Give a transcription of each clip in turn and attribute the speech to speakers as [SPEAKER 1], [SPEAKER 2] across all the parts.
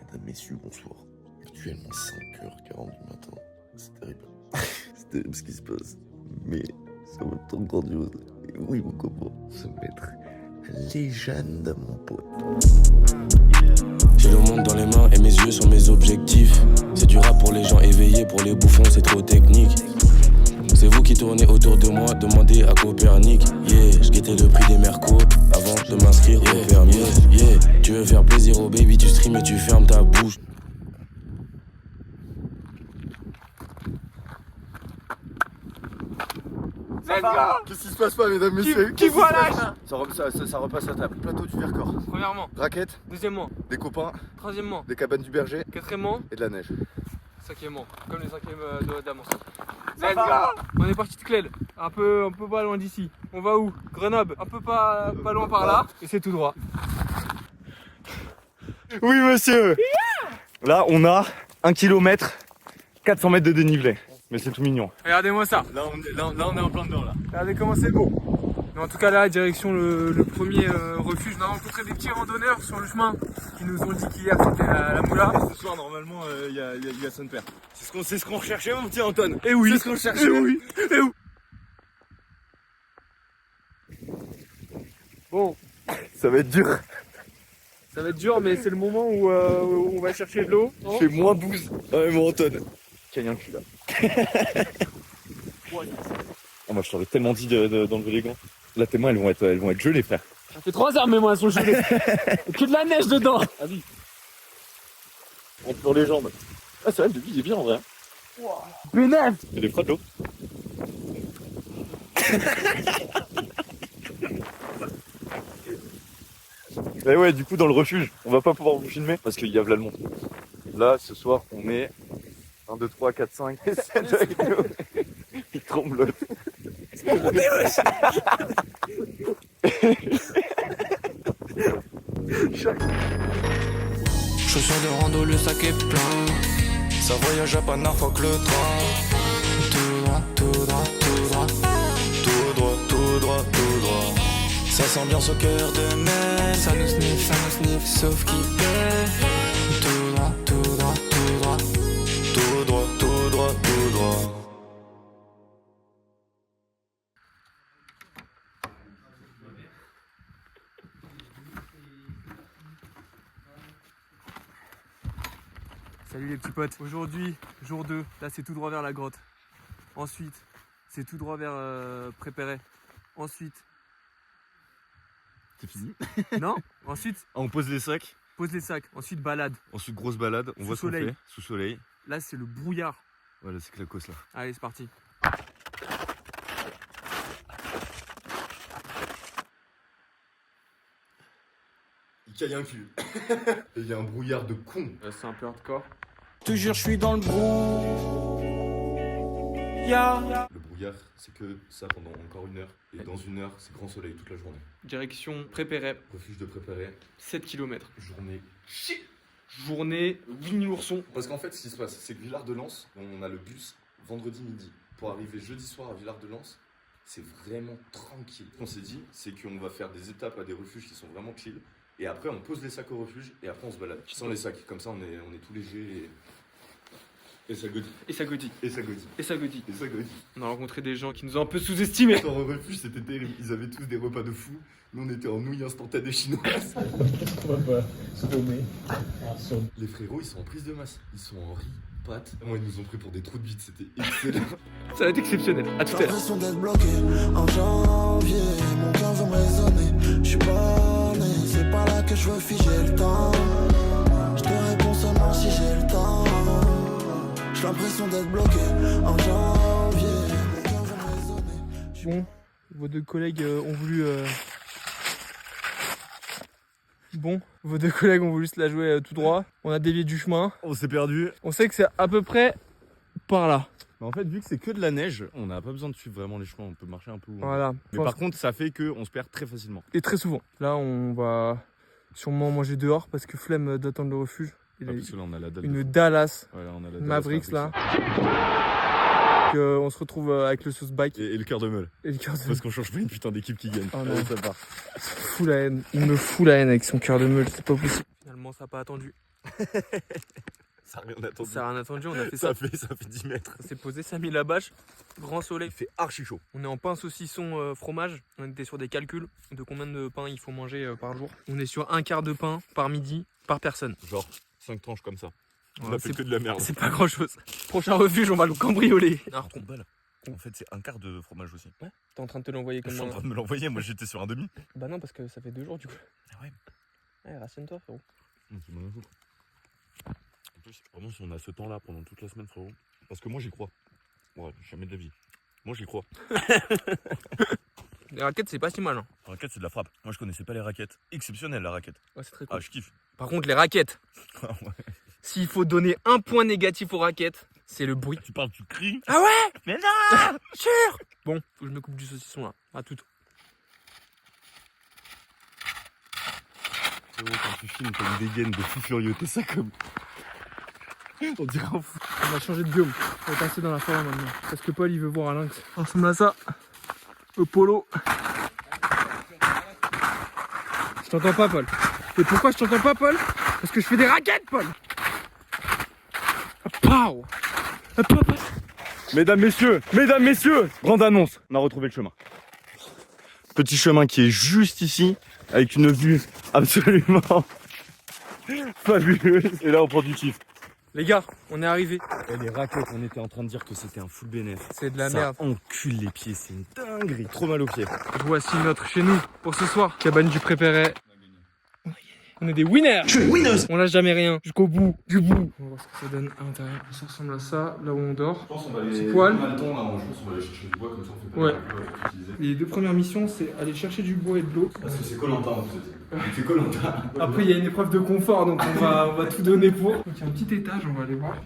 [SPEAKER 1] Mesdames, messieurs, bonsoir. Actuellement 5h40 du matin. C'est terrible. C'est terrible ce qui se passe. Mais c'est en même temps grandiose. Et oui, mon copain, ce maître légende, mon pote.
[SPEAKER 2] J'ai le monde dans les mains et mes yeux sont mes objectifs. C'est du rap pour les gens éveillés, pour les bouffons c'est trop technique. C'est vous qui tournez autour de moi, demandez à Copernic. Yeah, je guettais le prix des mercos avant de m'inscrire au permis. Yeah, tu veux faire plaisir au baby, tu stream et tu fermes ta bouche.
[SPEAKER 3] Qu'est-ce qui se passe pas, mesdames, messieurs?
[SPEAKER 4] Qui voit l'âge?
[SPEAKER 3] Ça repasse à table. Plateau du Vercors.
[SPEAKER 4] Premièrement.
[SPEAKER 3] Raquette.
[SPEAKER 4] Deuxièmement.
[SPEAKER 3] Des copains.
[SPEAKER 4] Troisièmement.
[SPEAKER 3] Des cabanes du berger.
[SPEAKER 4] Quatrièmement.
[SPEAKER 3] Et de la neige.
[SPEAKER 4] Cinquièmement. Comme les cinquièmes d'Amance. Let's go! On est parti de Clel. Un peu pas loin d'ici. On va où? Grenoble. Un peu pas loin par là. Et c'est tout droit.
[SPEAKER 3] Oui, monsieur. Là, on a 1 km, 400 mètres de dénivelé. Mais c'est tout mignon.
[SPEAKER 4] Regardez-moi ça.
[SPEAKER 3] Là, on est en plein dedans, là.
[SPEAKER 4] Regardez comment c'est beau. Mais en tout cas là, direction le premier refuge. On a rencontré des petits randonneurs sur le chemin qui nous ont dit qu'hier c'était la moula.
[SPEAKER 3] Ce soir, normalement, il y a son père. C'est ce qu'on recherchait, mon petit Anton.
[SPEAKER 4] Et oui.
[SPEAKER 3] C'est ce qu'on cherchait.
[SPEAKER 4] Et oui. Et oui. Bon,
[SPEAKER 3] Ça va être dur.
[SPEAKER 4] ça va être dur, mais c'est le moment où on va chercher de l'eau.
[SPEAKER 3] Il fait moins 12. Ouais, mon Anton. Qu'il y a un cul là. Oh, moi, je t'aurais tellement dit d'enlever les gants. Là, tes mains, elles vont être gelées, frère.
[SPEAKER 4] Ça fait 3 heures, mais moi, elles sont gelées. Que de la neige dedans.
[SPEAKER 3] Ah oui. On pour les jambes. Ah, c'est vrai, le début, il est bien en vrai.
[SPEAKER 4] Bénef.
[SPEAKER 3] Il y a des frottes l'eau. Et ouais, du coup, dans le refuge, on va pas pouvoir vous filmer parce qu'il y a là le monde. Là, ce soir, on est 1, 2, 3, 4, 5, 7 avec nous. Il tremble.
[SPEAKER 2] Chaussons de rando, le sac est plein. Ça voyage à Panard, fuck le train. Tout droit, tout droit, tout droit. Tout droit, tout droit, tout droit. Ça s'ambiance au cœur de mer. Ça nous sniffe, sauf qui paie. Tout droit, tout droit, tout droit. Tout droit, tout droit, tout droit.
[SPEAKER 4] Salut les petits potes. Aujourd'hui, jour 2. Là, c'est tout droit vers la grotte. Ensuite, c'est tout droit vers Prépéret. Ensuite.
[SPEAKER 3] C'est fini.
[SPEAKER 4] Non. Ensuite,
[SPEAKER 3] On pose les sacs.
[SPEAKER 4] pose les sacs. Ensuite, balade.
[SPEAKER 3] Ensuite, grosse balade. On voit ce qu'on
[SPEAKER 4] soleil.
[SPEAKER 3] fait. Sous soleil.
[SPEAKER 4] Là, c'est le brouillard.
[SPEAKER 3] Voilà, c'est clacos là.
[SPEAKER 4] Allez, c'est parti.
[SPEAKER 3] Il caille un cul. Et il y a un brouillard de con.
[SPEAKER 4] C'est un peu hardcore.
[SPEAKER 2] Je te jure, je suis dans le brouillard.
[SPEAKER 1] Le brouillard, c'est que ça pendant encore 1 heure. Et dans 1 heure, c'est grand soleil toute la journée.
[SPEAKER 4] Direction Prépéret.
[SPEAKER 1] Refuge de préparer.
[SPEAKER 4] 7 km.
[SPEAKER 1] Journée.
[SPEAKER 4] Journée, Winnie l'ourson.
[SPEAKER 1] Parce qu'en fait, ce qui se passe, c'est que Villard-de-Lans, on a le bus vendredi midi. Pour arriver jeudi soir à Villard-de-Lans, c'est vraiment tranquille. Ce qu'on s'est dit, c'est qu'on va faire des étapes à des refuges qui sont vraiment chill. Et après, on pose les sacs au refuge et après, on se balade. Sans les sacs. Comme ça, on est tout léger et ça godit.
[SPEAKER 4] Et ça godit.
[SPEAKER 1] Et ça godit.
[SPEAKER 4] Et ça godit.
[SPEAKER 1] Et ça godit.
[SPEAKER 4] On a rencontré des gens qui nous ont un peu sous-estimés.
[SPEAKER 1] Dans le refuge, c'était terrible. Ils avaient tous des repas de fou. Nous, on était en nouilles instantanées chinoises. Les frérots, ils sont en prise de masse. Ils sont en riz, pâtes. Moi, ils nous ont pris pour des trous de bite. C'était excellent.
[SPEAKER 4] Ça va être exceptionnel. À tout à l'heure.
[SPEAKER 5] L'impression d'être bloqué en janvier. Mon cœur veut me raisonner. Je suis borné, c'est pas là que je veux figer le temps. Je te réponds seulement si j'ai le temps. J'ai l'impression d'être bloqué en janvier. Mon cœur veut me raisonner.
[SPEAKER 4] Bon, vos deux collègues ont voulu. Vos deux collègues ont voulu se la jouer tout droit. On a dévié du chemin.
[SPEAKER 3] On s'est perdu.
[SPEAKER 4] On sait que c'est à peu près par là.
[SPEAKER 3] Mais en fait, vu que c'est que de la neige, on n'a pas besoin de suivre vraiment les chemins. On peut marcher un peu.
[SPEAKER 4] Voilà.
[SPEAKER 3] Mais par contre, ça fait qu'on se perd très facilement.
[SPEAKER 4] Et très souvent. Là, on va sûrement manger dehors parce que flemme d'attendre le refuge. Il y a
[SPEAKER 3] Parce que là, on a la dalle.
[SPEAKER 4] une Dallas
[SPEAKER 3] Ouais, là, on a la dalle
[SPEAKER 4] Mavericks là. on se retrouve avec le sauce bike
[SPEAKER 3] Et le cœur de meule.
[SPEAKER 4] et le cœur de
[SPEAKER 3] Parce qu'on change pas une putain d'équipe qui gagne.
[SPEAKER 4] Oh non.
[SPEAKER 3] Allez, ça part.
[SPEAKER 4] fout la haine. Il me fout la haine avec son cœur de meule, c'est pas possible. Finalement, ça n'a pas attendu.
[SPEAKER 3] Ça n'a rien attendu.
[SPEAKER 4] Ça a rien attendu, on a fait ça.
[SPEAKER 3] Ça fait 10 mètres.
[SPEAKER 4] On s'est posé, ça a mis la bâche. Grand soleil.
[SPEAKER 3] Il fait archi chaud.
[SPEAKER 4] On est en pain saucisson fromage. On était sur des calculs de combien de pain il faut manger par jour. On est sur un quart de pain par midi par personne.
[SPEAKER 3] Genre 5 tranches comme ça. On
[SPEAKER 4] Ouais,
[SPEAKER 3] a fait que de la merde.
[SPEAKER 4] c'est pas grand chose. Prochain refuge, on va le cambrioler. Un rond.
[SPEAKER 3] Balles. En fait, c'est un quart de fromage aussi.
[SPEAKER 4] T'es en train de te l'envoyer
[SPEAKER 3] Je
[SPEAKER 4] comme
[SPEAKER 3] suis en train de me l'envoyer. Moi, j'étais sur un demi.
[SPEAKER 4] Bah non, parce que ça fait 2 jours du coup.
[SPEAKER 3] Ah ouais.
[SPEAKER 4] Ouais, ratienne-toi, frérot.
[SPEAKER 3] C'est mon amour. En plus, vraiment, si on a ce temps-là pendant toute la semaine, frérot. Parce que moi, j'y crois. Ouais, jamais de la vie. Moi, j'y crois.
[SPEAKER 4] Les raquettes, c'est pas si mal. Hein.
[SPEAKER 3] La raquette, c'est de la frappe. Moi, je connaissais pas les raquettes. Exceptionnelle, la raquette.
[SPEAKER 4] Ouais, c'est très cool.
[SPEAKER 3] Ah, je kiffe.
[SPEAKER 4] Par contre, les raquettes,
[SPEAKER 3] Ah ouais.
[SPEAKER 4] s'il faut donner un point négatif aux raquettes, c'est le bruit.
[SPEAKER 3] Tu parles, tu cries.
[SPEAKER 4] Ah ouais?
[SPEAKER 3] Mais non.
[SPEAKER 4] Sûr. Bon, faut que je me coupe du saucisson là. À tout.
[SPEAKER 3] Frérot, quand tu filmes, t'as une dégaine de fou furieux. T'es ça comme. On dirait un fou.
[SPEAKER 4] On va changer de biome. On va passer dans la forêt maintenant. Parce que Paul il veut voir un lynx. Ça ressemble à ça. Au polo. Je t'entends pas, Paul. Et pourquoi je t'entends pas, Paul? Parce que je fais des raquettes, Paul. Pow.
[SPEAKER 3] Mesdames, messieurs, grande annonce. On a retrouvé le chemin. Petit chemin qui est juste ici, avec une vue absolument fabuleuse. Et là, on prend du kiff.
[SPEAKER 4] Les gars, on est arrivé.
[SPEAKER 3] Et les raquettes, on était en train de dire que c'était un full bénéf.
[SPEAKER 4] C'est de la
[SPEAKER 3] Ça
[SPEAKER 4] merde.
[SPEAKER 3] encule les pieds, c'est une dinguerie. Trop mal aux pieds.
[SPEAKER 4] Voici notre chez nous pour ce soir. Cabane du préféré. On est des winners. On lâche jamais rien jusqu'au bout du bout. On va voir ce que ça donne à l'intérieur. Ça ressemble à ça, là où on dort.
[SPEAKER 1] Je pense qu'on va aller.
[SPEAKER 4] Petit poil.
[SPEAKER 1] On a le temps, là, je pense qu'on va aller chercher du bois comme ça on fait pas
[SPEAKER 4] Ouais.
[SPEAKER 1] de bois utiliser.
[SPEAKER 4] Les 2 premières missions, c'est aller chercher du bois et de l'eau.
[SPEAKER 1] Parce que c'est Koh-Lanta en fait. C'est Koh-Lanta.
[SPEAKER 4] Après, il y a une épreuve de confort, donc on va tout donner pour. Donc, il y a un petit étage, on va aller voir.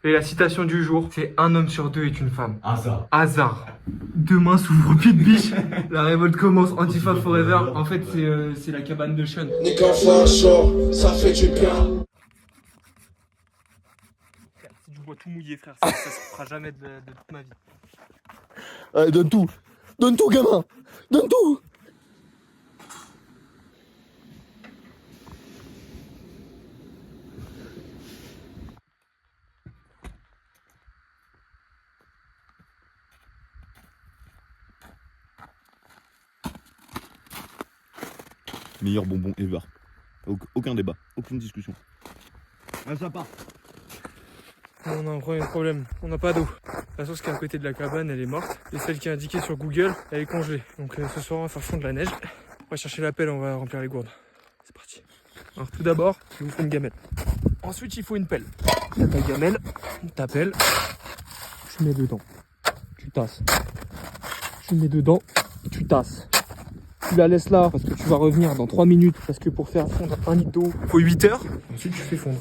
[SPEAKER 4] Et la citation du jour, c'est un homme sur 2 est une femme.
[SPEAKER 1] Hasard.
[SPEAKER 4] Hasard. Demain s'ouvre pied de biche. La révolte commence. Antifa Forever. En fait, c'est la cabane de Sean.
[SPEAKER 5] Ni qu'un facho, ça fait du bien.
[SPEAKER 4] C'est du bois tout mouillé, frère. Ça se fera jamais de toute ma vie.
[SPEAKER 3] Allez, donne tout, gamin. Donne tout. Meilleur bonbon ever. Aucun débat, aucune discussion. Ah, ça part.
[SPEAKER 4] On a un premier problème. On n'a pas d'eau. La source qui est à côté de la cabane, elle est morte. Et celle qui est indiquée sur Google, elle est congelée. Donc ce soir, on va faire fondre la neige. On va chercher la pelle, on va remplir les gourdes. C'est parti. Alors tout d'abord, il vous faut une gamelle. Ensuite, il faut une pelle. T'as ta gamelle, ta pelle. Tu mets dedans. Tu tasses. Tu mets dedans. Tu tasses. Tu la laisses là parce que tu vas revenir dans 3 minutes. Parce que pour faire fondre 1 litre d'eau, il faut 8 heures. Ensuite, tu fais fondre.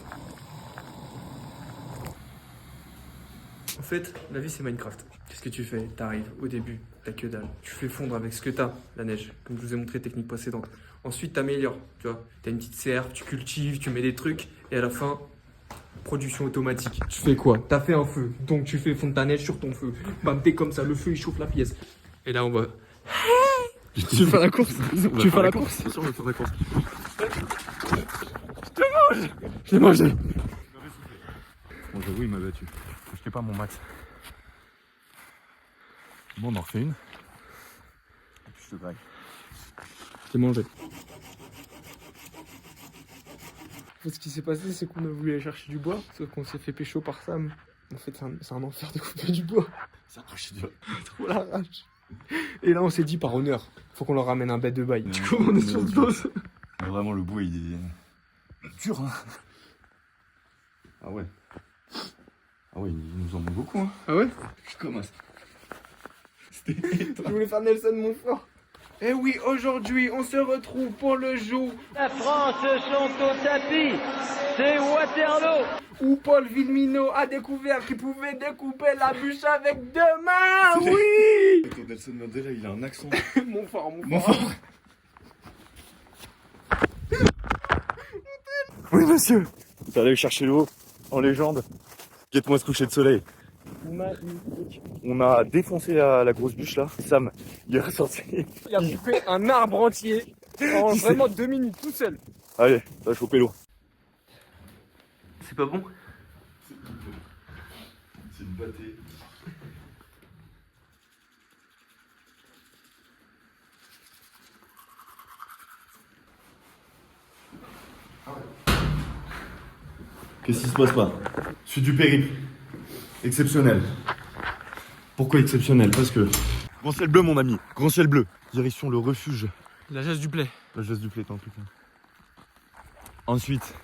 [SPEAKER 4] En fait, la vie c'est Minecraft. Qu'est-ce que tu fais? T'arrives au début, t'as que dalle. Tu fais fondre avec ce que t'as, la neige, comme je vous ai montré technique précédente. Ensuite, t'améliores, tu vois. T'as une petite serre, tu cultives, tu mets des trucs, et à la fin, production automatique. Tu fais quoi? T'as fait un feu, donc tu fais fondre ta neige sur ton feu. Bam, t'es comme ça, le feu il chauffe la pièce. Et là, on va. Tu veux faire la course? Tu veux faire la course?
[SPEAKER 3] Bien sûr, on va faire la course.
[SPEAKER 4] Je l'ai mangé.
[SPEAKER 3] Bon, j'avoue, il m'a battu. Je fais pas mon max. Bon, on en refait une. Et puis je te drague.
[SPEAKER 4] Je l'ai mangé. En fait, ce qui s'est passé, c'est qu'on a voulu aller chercher du bois, sauf qu'on s'est fait pécho par Sam. En fait, c'est un enfer de couper du bois.
[SPEAKER 3] C'est un procédure.
[SPEAKER 4] Trop la rage. Et là, on s'est dit par honneur, faut qu'on leur ramène un bête de bail. Du coup, on est sur le dos.
[SPEAKER 3] Vraiment, le bois, il est dur, hein. Ah ouais. Ah ouais, il nous en manque beaucoup, hein.
[SPEAKER 4] Ah ouais?
[SPEAKER 3] Je commence.
[SPEAKER 4] Je voulais faire Nelson Montfort. Eh oui, aujourd'hui, on se retrouve pour le jour
[SPEAKER 6] La France sont au tapis, c'est Waterloo.
[SPEAKER 4] où Paul Villemino a découvert qu'il pouvait découper la bûche avec 2 mains. Oui.
[SPEAKER 3] Nelson Mandela, il a un accent.
[SPEAKER 4] Montfort.
[SPEAKER 3] Oui, monsieur. T'es allé chercher l'eau en légende. Guette-moi ce coucher de soleil.
[SPEAKER 4] Magnifique.
[SPEAKER 3] On a défoncé la grosse bûche là. Sam, il est ressorti.
[SPEAKER 4] Il a coupé un arbre entier en vraiment 2 minutes tout seul.
[SPEAKER 3] Allez, ça va choper l'eau.
[SPEAKER 4] C'est pas bon?
[SPEAKER 1] C'est une pâtée. Qu'est-ce qui se passe pas? Je suis du périple. Exceptionnel. Pourquoi exceptionnel? Parce que...
[SPEAKER 3] Grand ciel bleu mon ami, grand ciel bleu. Direction le refuge.
[SPEAKER 4] La geste du Play.
[SPEAKER 3] La geste du Plétin, putain. Ensuite,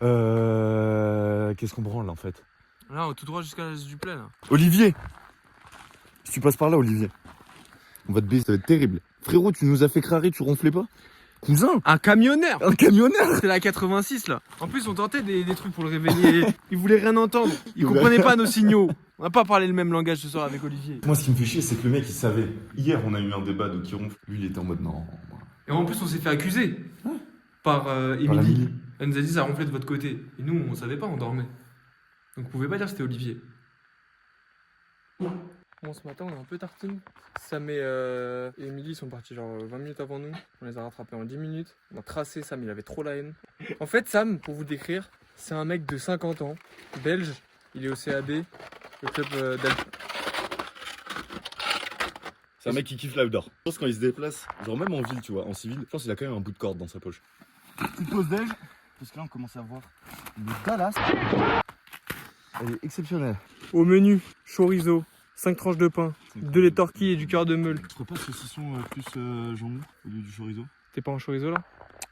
[SPEAKER 3] qu'est-ce qu'on branle là en fait?
[SPEAKER 4] Là, tout droit jusqu'à la geste du Play là.
[SPEAKER 3] Olivier! Si tu passes par là, Olivier, on va te baiser, ça va être terrible. Frérot, tu nous as fait crarer, tu ronflais pas? Cousin!
[SPEAKER 4] Un camionneur!
[SPEAKER 3] Un camionneur!
[SPEAKER 4] C'est la 86 là. En plus, on tentait des trucs pour le réveiller. Il voulait rien entendre. Il comprenait pas nos signaux. On n'a pas parlé le même langage ce soir avec Olivier.
[SPEAKER 1] Moi, ce qui me fait chier, c'est que le mec, il savait. Hier, on a eu un débat de qui ronfle. Lui, il était en mode non.
[SPEAKER 4] Et en plus, on s'est fait accuser par Émilie.
[SPEAKER 3] Émilie.
[SPEAKER 4] Elle nous a dit ça ronflait de votre côté. Et nous, on savait pas, on dormait. Donc, on pouvait pas dire que c'était Olivier. Bon, ce matin, on est un peu tartine. Sam et Émilie sont partis genre 20 minutes avant nous. On les a rattrapés en 10 minutes. On a tracé. Sam, il avait trop la haine. En fait, Sam, pour vous décrire, c'est un mec de 50 ans, belge. Il est au CAB, le club d'Alp.
[SPEAKER 3] C'est un mec qui kiffe l'outdoor. Je pense quand il se déplace, genre même en ville, tu vois, en civil, je pense qu'il a quand même un bout de corde dans sa poche. Petite pause déj, parce que là on commence à voir une Dallas. Elle est exceptionnelle.
[SPEAKER 4] Au menu, chorizo, 5 tranches de pain, 2 laits torquilles et du cœur de meule.
[SPEAKER 3] Je repasse saucisson plus jambon au lieu du chorizo.
[SPEAKER 4] T'es pas en chorizo là?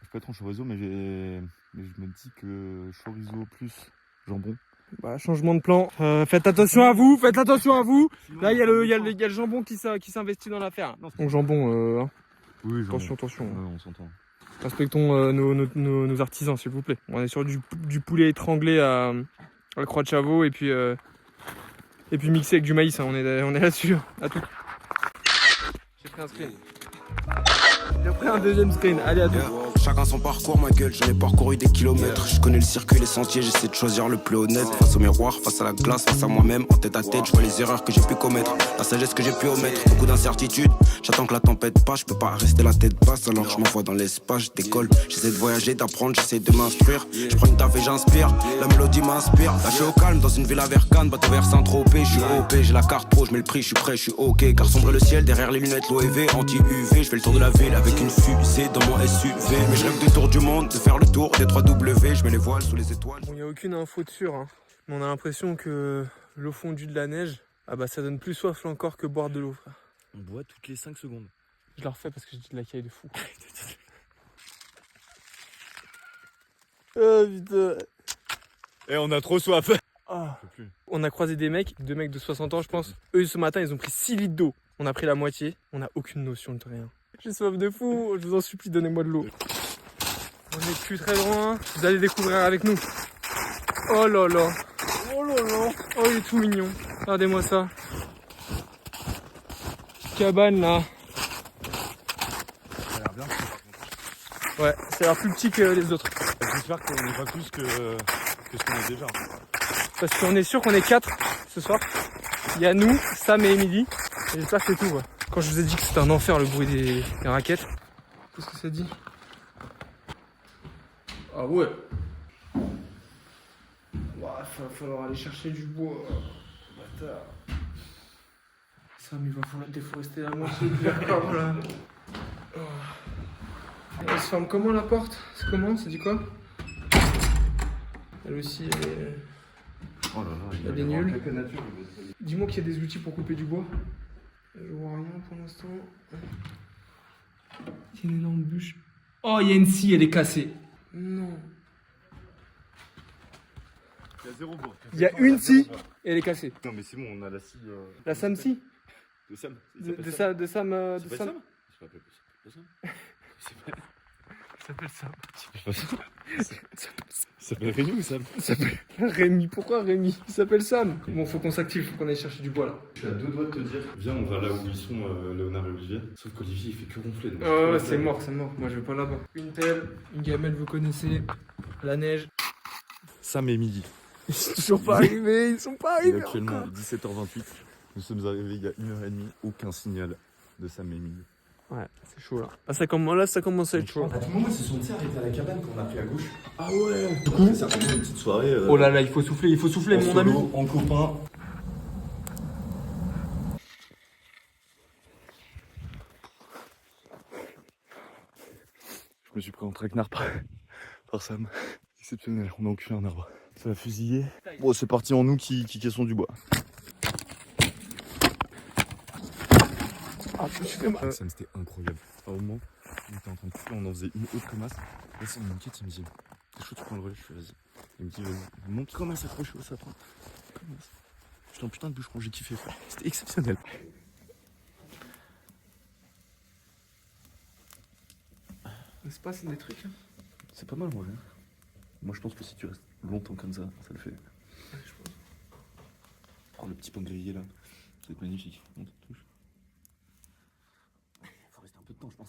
[SPEAKER 3] Je peux être en chorizo, mais je me dis que chorizo plus jambon.
[SPEAKER 4] Bah, changement de plan. Faites attention à vous, faites attention à vous. Là, il y a le jambon qui s'investit dans l'affaire. Donc jambon, hein.
[SPEAKER 3] Oui, jambon.
[SPEAKER 4] Attention.
[SPEAKER 3] Ouais, on s'entend.
[SPEAKER 4] Respectons nos artisans, s'il vous plaît. On est sur du poulet étranglé à la croix de Chavot et puis mixé avec du maïs. Hein. On est là-dessus. À tout. J'ai pris un screen. J'ai pris un deuxième screen. Allez, à tout.
[SPEAKER 7] Chacun son parcours, ma gueule, j'en ai parcouru des kilomètres. Je connais le circuit, les sentiers, j'essaie de choisir le plus honnête. Face au miroir, face à la glace, face à moi-même, en tête à tête, je vois les erreurs que j'ai pu commettre, la sagesse que j'ai pu omettre. Beaucoup d'incertitudes, j'attends que la tempête passe, je peux pas rester la tête basse, alors je m'envoie dans l'espace, je décolle. J'essaie de voyager, d'apprendre, j'essaie de m'instruire. Je prends une taf et j'inspire, la mélodie m'inspire. Là je suis au calme, dans une ville à Vercane, bateau vers Saint-Tropez, je suis OP, j'ai la carte pro, je mets le prix, je suis prêt, je suis ok. Car sombre le ciel, derrière les lunettes, l'OEV, anti-UV, je fais le tour de la ville avec une fusée dans mon SUV. Mais je rêve du tour du monde, de faire le tour des 3W, je mets les voiles sous les étoiles.
[SPEAKER 4] Bon, il n'y a aucune info de sûr, hein. Mais on a l'impression que l'eau fondue de la neige, ah bah ça donne plus soif là encore que boire de l'eau, frère.
[SPEAKER 3] On boit toutes les 5 secondes.
[SPEAKER 4] Je la refais parce que j'ai dit de la caille de fou. Oh putain.
[SPEAKER 3] Et on a trop soif.
[SPEAKER 4] Ah. On a croisé des mecs, 2 mecs de 60 ans je pense. Eux ce matin ils ont pris 6 litres d'eau. On a pris la moitié, on n'a aucune notion de rien. J'ai soif de fou, je vous en supplie, donnez-moi de l'eau. On n'est plus très loin, vous allez découvrir avec nous. Oh là là. Oh là là. Oh il est tout mignon. Regardez-moi ça. Petite cabane là.
[SPEAKER 3] Ça a l'air bien.
[SPEAKER 4] Ouais, ça a l'air plus petit que les autres.
[SPEAKER 3] J'espère qu'on n'est pas plus que ce qu'on est déjà.
[SPEAKER 4] Parce qu'on est sûr qu'on est 4 ce soir. Il y a nous, Sam et Émilie. Et j'espère que c'est tout. Ouais. Quand je vous ai dit que c'était un enfer le bruit des raquettes. Qu'est-ce que ça dit? Ah ouais. Il va falloir aller chercher du bois. Bâtard. Sam, il va falloir déforester la moitié du corps là. Oh. Elle se ferme comment la porte? C'est comment? Ça dit quoi? Elle aussi, elle est...
[SPEAKER 3] Oh là là,
[SPEAKER 4] elle est nulle. Dis-moi qu'il y a des outils pour couper du bois. Je vois rien pour l'instant. Il y a une énorme bûche. Oh, il y a une scie, elle est cassée. Non.
[SPEAKER 3] Il y a 0 bois.
[SPEAKER 4] Il y a une scie et elle est cassée.
[SPEAKER 3] Non mais c'est bon, on a la scie.
[SPEAKER 4] La Sam scie
[SPEAKER 3] De Sam.
[SPEAKER 4] de Sam.
[SPEAKER 3] Il s'appelle Sam.
[SPEAKER 4] Il s'appelle Sam.
[SPEAKER 3] Il s'appelle Rémi ou Sam?
[SPEAKER 4] Il s'appelle Rémi. Pourquoi Rémi? Il s'appelle Sam. Bon, faut qu'on s'active, faut qu'on aille chercher du bois là.
[SPEAKER 1] Je suis à 2 doigts de te dire, viens, on va là où ils sont, Léonard et Olivier. Sauf qu'Olivier, il fait que ronfler. donc
[SPEAKER 4] Oh, c'est mort, c'est mort. Moi, je vais pas là-bas. Une pelle, une gamelle, vous connaissez. La neige.
[SPEAKER 3] Sam et Émilie.
[SPEAKER 4] Ils sont toujours pas arrivés, ils sont pas
[SPEAKER 3] Il est
[SPEAKER 4] arrivés
[SPEAKER 3] actuellement
[SPEAKER 4] encore.
[SPEAKER 3] 17h28. Nous sommes arrivés il y a 1h30. Aucun signal de Sam et Emile.
[SPEAKER 4] Ouais, c'est chaud là. Ah, ça commence à être chaud.
[SPEAKER 3] À tout moment, ils se sont arrêtés à la cabane quand on a pris à gauche. Ah ouais. Du coup, ça a une petite soirée.
[SPEAKER 4] Oh là là, il faut souffler mon ami.
[SPEAKER 3] En copain. Je me suis pris en traquenard par Sam. Exceptionnel, on a enculé un arbre. Ça va fusiller. Bon, c'est parti en nous qui cassons du bois.
[SPEAKER 4] Ah, je me suis fait mal.
[SPEAKER 3] Sam, c'était incroyable. À un moment, on était en train de couper, on en faisait une autre comme as. Là, c'est mon quête, il me dit t'es chaud, tu prends le relais, je fais vas-y. Il me dit vas-y. Il monte comme as, accroché au sapin. Comme as. J'étais en putain de bûcheron, j'ai kiffé. C'était exceptionnel.
[SPEAKER 4] C'est pas, c'est des trucs. Hein.
[SPEAKER 3] C'est pas mal, moi. Moi, je pense que si tu restes longtemps comme ça le fait.
[SPEAKER 4] Ouais, je pense.
[SPEAKER 3] Oh, le petit pain grillé là, ça va être magnifique. On te touche. Faut rester un peu de temps, je pense.